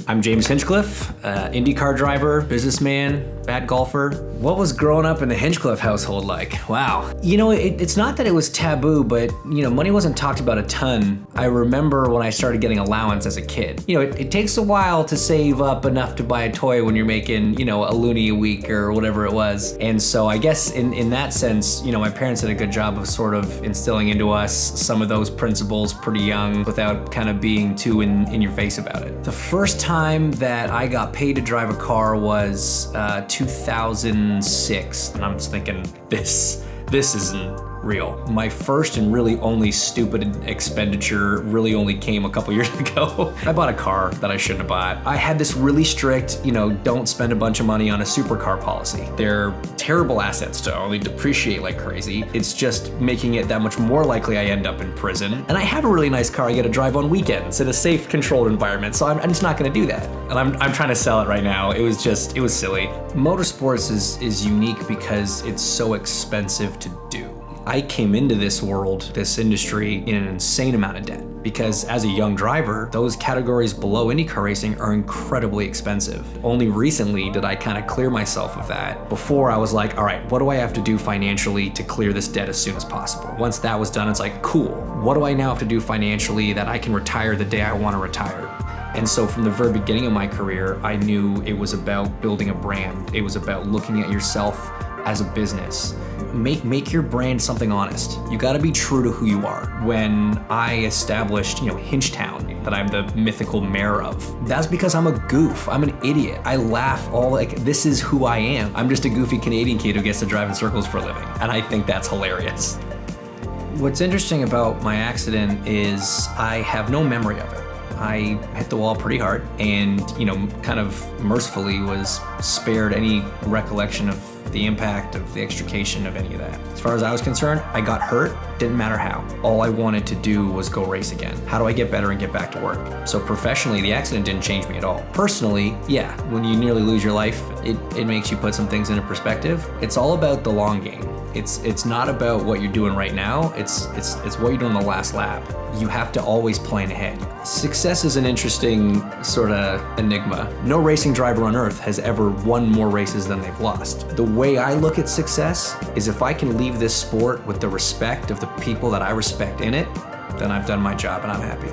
I'm James Hinchcliffe, IndyCar driver, businessman, bad golfer. What was growing up in the Hinchcliffe household like? Wow. You know, it's not that it was taboo, but money wasn't talked about a ton. I remember when I started getting allowance as a kid. It takes a while to save up enough to buy a toy when you're making, a loonie a week or whatever it was. And so I guess in that sense, my parents did a good job of sort of instilling into us some of those principles pretty young without kind of being too in your face about it. The first time that I got paid to drive a car was 2006, and I'm just thinking, this isn't real. My first and really only stupid expenditure really only came a couple years ago. I bought a car that I shouldn't have bought. I had this really strict, don't spend a bunch of money on a supercar policy. They're terrible assets to only depreciate like crazy. It's just making it that much more likely I end up in prison. And I have a really nice car I get to drive on weekends in a safe, controlled environment, so I'm just not gonna do that. And I'm trying to sell it right now. It was silly. Motorsports is unique because it's so expensive to do. I came into this world, this industry, in an insane amount of debt because as a young driver, those categories below IndyCar racing are incredibly expensive. Only recently did I kind of clear myself of that. Before I was like, all right, what do I have to do financially to clear this debt as soon as possible? Once that was done, it's like, cool, what do I now have to do financially that I can retire the day I want to retire? And so from the very beginning of my career, I knew it was about building a brand. It was about looking at yourself as a business. Make your brand something honest. You gotta be true to who you are. When I established, Hinchtown, that I'm the mythical mayor of, that's because I'm a goof. I'm an idiot. I laugh this is who I am. I'm just a goofy Canadian kid who gets to drive in circles for a living. And I think that's hilarious. What's interesting about my accident is I have no memory of it. I hit the wall pretty hard and, kind of mercifully was spared any recollection of the impact of the extrication of any of that. As far as I was concerned, I got hurt, didn't matter how. All I wanted to do was go race again. How do I get better and get back to work? So professionally, the accident didn't change me at all. Personally, yeah, when you nearly lose your life, it makes you put some things into perspective. It's all about the long game. It's not about what you're doing right now, it's what you're doing on the last lap. You have to always plan ahead. Success is an interesting sort of enigma. No racing driver on earth has ever won more races than they've lost. The way I look at success is if I can leave this sport with the respect of the people that I respect in it, then I've done my job and I'm happy.